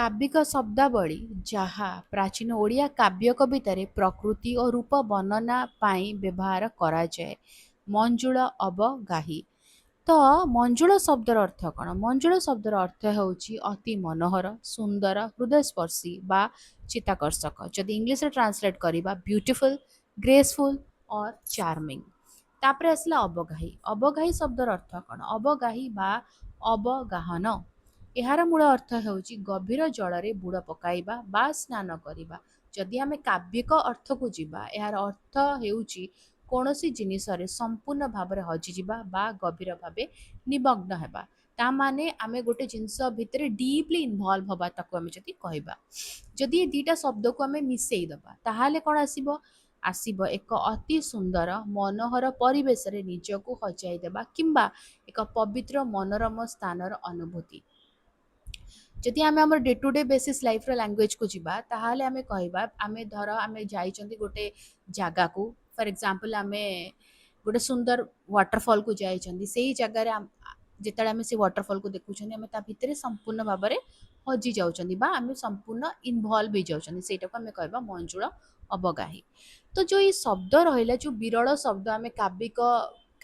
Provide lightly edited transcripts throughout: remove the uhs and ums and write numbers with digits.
କାବ୍ୟିକ ଶବ୍ଦାବଳୀ ଯାହା ପ୍ରାଚୀନ ଓଡ଼ିଆ କାବ୍ୟ କବିତାରେ ପ୍ରକୃତି ଓ ରୂପ ବର୍ଣ୍ଣନା ପାଇଁ ବ୍ୟବହାର କରାଯାଏ। ମଞ୍ଜୁଳ ଅବଗାହୀ। ତ ମଞ୍ଜୁଳ ଶବ୍ଦର ଅର୍ଥ କ'ଣ? ମଞ୍ଜୁଳ ଶବ୍ଦର ଅର୍ଥ ହେଉଛି ଅତି ମନୋହର, ସୁନ୍ଦର, ହୃଦୟସ୍ପର୍ଶୀ ବା ଚିତ୍ତାକର୍ଷକ। ଯଦି ଇଂଲିଶରେ ଟ୍ରାନ୍ସଲେଟ୍ କରିବା ବ୍ୟୁଟିଫୁଲ୍, ଗ୍ରେସଫୁଲ୍ ଅର୍ ଚାର୍ମିଂ। ତାପରେ ଆସିଲା ଅବଗାହୀ। ଅବଗାହୀ ଶବ୍ଦର ଅର୍ଥ କ'ଣ? ଅବଗାହୀ ବା ଅବଗାହନ। ଏହାର ମୂଳ ଅର୍ଥ ହେଉଛି ଗଭୀର ଜଳରେ ବୁଡ଼ ପକାଇବା ବା ସ୍ନାନ କରିବା। ଯଦି ଆମେ କାବ୍ୟିକ ଅର୍ଥକୁ ଯିବା, ଏହାର ଅର୍ଥ ହେଉଛି କୌଣସି ଜିନିଷରେ ସମ୍ପୂର୍ଣ୍ଣ ଭାବରେ ହଜିଯିବା ବା ଗଭୀର ଭାବେ ନିମଗ୍ନ ହେବା। ତା ମାନେ ଆମେ ଗୋଟେ ଜିନିଷ ଭିତରେ ଡିପଲି ଇନଭଲ୍ଭ ହେବା, ତାକୁ ଆମେ ଯଦି କହିବା। ଯଦି ଏ ଦୁଇଟା ଶବ୍ଦକୁ ଆମେ ମିଶେଇ ଦେବା ତାହେଲେ କ'ଣ ଆସିବ? ଆସିବ ଏକ ଅତି ସୁନ୍ଦର ମନୋହର ପରିବେଶରେ ନିଜକୁ ହଜାଇ ଦେବା କିମ୍ବା ଏକ ପବିତ୍ର ମନୋରମ ସ୍ଥାନର ଅନୁଭୂତି। ଯଦି ଆମେ ଆମର ଡେ ଟୁ ଡେ ବେସିସ୍ ଲାଇଫ୍ର ଲାଙ୍ଗୁଏଜକୁ ଯିବା ତାହେଲେ ଆମେ କହିବା, ଆମେ ଧର ଆମେ ଯାଇଛନ୍ତି ଗୋଟେ ଜାଗାକୁ, ଫର୍ ଏକ୍ଜାମ୍ପଲ୍ ଆମେ ଗୋଟେ ସୁନ୍ଦର ୱାଟରଫଲକୁ ଯାଇଛନ୍ତି, ସେଇ ଜାଗାରେ ଯେତେବେଳେ ଆମେ ସେ ୱାଟରଫଲକୁ ଦେଖୁଛନ୍ତି ଆମେ ତା ଭିତରେ ସମ୍ପୂର୍ଣ୍ଣ ଭାବରେ ହଜି ଯାଉଛନ୍ତି ବା ଆମେ ସମ୍ପୂର୍ଣ୍ଣ ଇନଭଲ୍ଭ ହେଇଯାଉଛନ୍ତି, ସେଇଟାକୁ ଆମେ କହିବା ମଞ୍ଜୁଳ ଅବଗାହୀ। ତ ଯେଉଁ ଏଇ ଶବ୍ଦ ରହିଲା, ଯେଉଁ ବିରଳ ଶବ୍ଦ ଆମେ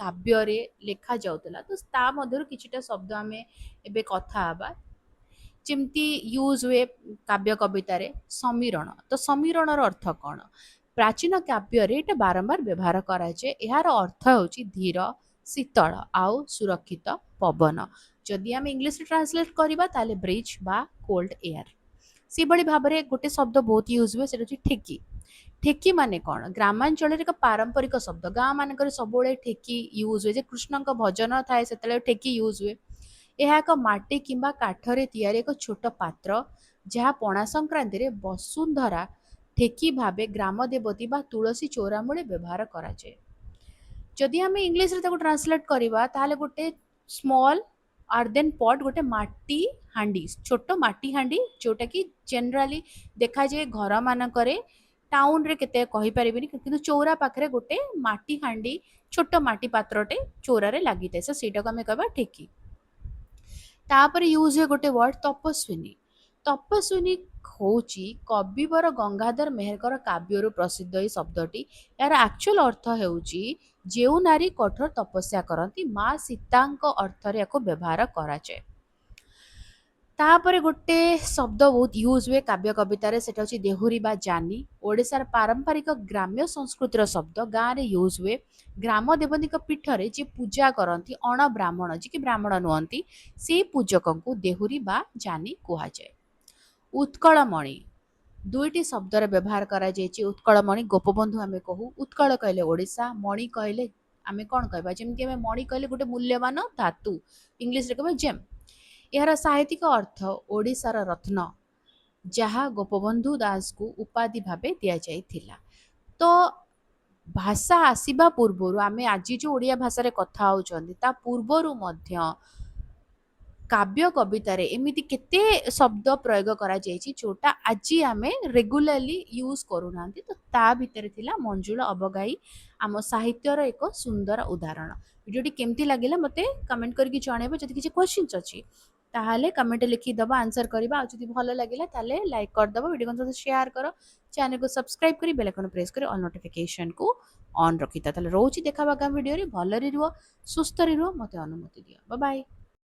କାବ୍ୟରେ ଲେଖା ଯାଉଥିଲା, ତ ତା ମଧ୍ୟରୁ କିଛିଟା ଶବ୍ଦ ଆମେ ଏବେ କଥା ହେବା। ଯେମିତି ୟୁଜ୍ ହୁଏ କାବ୍ୟ କବିତାରେ ସମୀରଣ। ତ ସମୀରଣର ଅର୍ଥ କ'ଣ? ପ୍ରାଚୀନ କାବ୍ୟରେ ଏଇଟା ବାରମ୍ବାର ବ୍ୟବହାର କରାଯାଏ। ଏହାର ଅର୍ଥ ହେଉଛି ଧୀର, ଶୀତଳ ଆଉ ସୁରକ୍ଷିତ ପବନ। ଯଦି ଆମେ ଇଂଲିଶରେ ଟ୍ରାନ୍ସଲେଟ୍ କରିବା ତାହେଲେ ବ୍ରିଜ୍ ବା କୋଲ୍ଡ ଏୟାର। ସେଭଳି ଭାବରେ ଗୋଟେ ଶବ୍ଦ ବହୁତ ୟୁଜ୍ ହୁଏ, ସେଟା ହେଉଛି ଠେକି। ଠେକି ମାନେ କ'ଣ? ଗ୍ରାମାଞ୍ଚଳରେ ଏକ ପାରମ୍ପରିକ ଶବ୍ଦ। ଗାଁ ମାନଙ୍କରେ ସବୁବେଳେ ଠେକି ୟୁଜ୍ ହୁଏ। ଯେ କୃଷ୍ଣଙ୍କ ଭଜନ ଥାଏ ସେତେବେଳେ ଠେକି ୟୁଜ୍ ହୁଏ। ଏହା ଏକ ମାଟି କିମ୍ବା କାଠରେ ତିଆରି ଏକ ଛୋଟ ପାତ୍ର, ଯାହା ପଣା ସଂକ୍ରାନ୍ତିରେ ବସୁନ୍ଧରା ଠେକି ଭାବେ ଗ୍ରାମ ଦେବତୀ ବା ତୁଳସୀ ଚଉରା ମୂଳେ ବ୍ୟବହାର କରାଯାଏ। ଯଦି ଆମେ ଇଂଲିଶରେ ତାକୁ ଟ୍ରାନ୍ସଲେଟ୍ କରିବା ତାହେଲେ ଗୋଟେ ସ୍ମଲ୍ ଆର୍ଦେନ୍ ପଟ୍, ଗୋଟେ ମାଟି ହାଣ୍ଡି, ଛୋଟ ମାଟି ହାଣ୍ଡି, ଯେଉଁଟାକି ଜେନେରାଲି ଦେଖାଯାଏ ଘରମାନଙ୍କରେ, ଟାଉନରେ କେତେ କହିପାରିବିନି, କିନ୍ତୁ ଚଉରା ପାଖରେ ଗୋଟେ ମାଟି ହାଣ୍ଡି, ଛୋଟ ମାଟି ପାତ୍ରଟେ ଚଉରାରେ ଲାଗିଥାଏ, ତ ସେଇଟାକୁ ଆମେ କହିବା ଠେକି। ତାପରେ ୟୁଜ୍ ହୁଏ ଗୋଟେ ୱାର୍ଡ ତପସ୍ୱିନୀ। ତପସ୍ୱିନୀ ହେଉଛି କବିବର ଗଙ୍ଗାଧର ମେହେରଙ୍କର କାବ୍ୟରୁ ପ୍ରସିଦ୍ଧ ଏହି ଶବ୍ଦଟି। ଏହାର ଆକ୍ଚୁଆଲ ଅର୍ଥ ହେଉଛି ଯେଉଁ ନାରୀ କଠୋର ତପସ୍ୟା କରନ୍ତି, ମା ସୀତାଙ୍କ ଅର୍ଥରେ ଏହାକୁ ବ୍ୟବହାର କରାଯାଏ। ତାପରେ ଗୋଟେ ଶବ୍ଦ ବହୁତ ୟୁଜ୍ ହୁଏ କାବ୍ୟ କବିତାରେ, ସେଟା ହେଉଛି ଦେହୁରୀ ବା ଜାନି। ଓଡ଼ିଶାର ପାରମ୍ପରିକ ଗ୍ରାମ୍ୟ ସଂସ୍କୃତିର ଶବ୍ଦ, ଗାଁରେ ୟୁଜ୍ ହୁଏ। ଗ୍ରାମ ଦେବତୀଙ୍କ ପୀଠରେ ଯିଏ ପୂଜା କରନ୍ତି, ଅଣ ବ୍ରାହ୍ମଣ, ଯିଏକି ବ୍ରାହ୍ମଣ ନୁହନ୍ତି, ସେଇ ପୂଜକଙ୍କୁ ଦେହୁରୀ ବା ଜାନି କୁହାଯାଏ। ଉତ୍କଳମଣି। ଦୁଇଟି ଶବ୍ଦର ବ୍ୟବହାର କରାଯାଇଛି। ଉତ୍କଳମଣି ଗୋପବନ୍ଧୁ ଆମେ କହୁ। ଉତ୍କଳ କହିଲେ ଓଡ଼ିଶା, ମଣି କହିଲେ ଆମେ କ'ଣ କହିବା? ଯେମିତି ଆମେ ମଣି କହିଲେ ଗୋଟେ ମୂଲ୍ୟବାନ ଧାତୁ, ଇଂଲିଶରେ କହିବା ଜେମ୍। ଏହାର ସାହିତ୍ୟିକ ଅର୍ଥ ଓଡ଼ିଶାର ରତ୍ନ, ଯାହା ଗୋପବନ୍ଧୁ ଦାସଙ୍କୁ ଉପାଧି ଭାବେ ଦିଆଯାଇଥିଲା। ତ ଭାଷା ଆସିବା ପୂର୍ବରୁ, ଆମେ ଆଜି ଯେଉଁ ଓଡ଼ିଆ ଭାଷାରେ କଥା ହେଉଛନ୍ତି ତା ପୂର୍ବରୁ ମଧ୍ୟ କାବ୍ୟ କବିତାରେ ଏମିତି କେତେ ଶବ୍ଦ ପ୍ରୟୋଗ କରାଯାଇଛି ଯେଉଁଟା ଆଜି ଆମେ ରେଗୁଲାରଲି ୟୁଜ୍ କରୁନାହାନ୍ତି। ତ ତା ଭିତରେ ଥିଲା ମଞ୍ଜୁଳ ଅବଗାହୀ, ଆମ ସାହିତ୍ୟର ଏକ ସୁନ୍ଦର ଉଦାହରଣ। ଭିଡ଼ିଓଟି କେମିତି ଲାଗିଲା ମୋତେ କମେଣ୍ଟ କରିକି ଜଣାଇବ। ଯଦି କିଛି କ୍ୱେଶ୍ଚିନ୍ସ ଅଛି ତାହେଲେ କମେଣ୍ଟରେ ଲେଖିଦେବ, ଆନ୍ସର କରିବା। ଆଉ ଯଦି ଭଲ ଲାଗିଲା ତାହେଲେ ଲାଇକ୍ କରିଦେବ, ଭିଡ଼ିଓ ସହିତ ସେୟାର କର, ଚ୍ୟାନେଲକୁ ସବସ୍କ୍ରାଇବ୍ କରି ବେଲ୍ ଆଇକନ୍ ପ୍ରେସ୍ କରି ଅଲ୍ ନୋଟିଫିକେସନକୁ ଅନ୍ ରଖିଥା। ତାହେଲେ ରହୁଛି, ଦେଖା ଆଗାମୀ ଭିଡ଼ିଓରେ। ଭଲରେ ରୁହ, ସୁସ୍ଥରେ ରୁହ, ମୋତେ ଅନୁମତି ଦିଅ। Bye bye.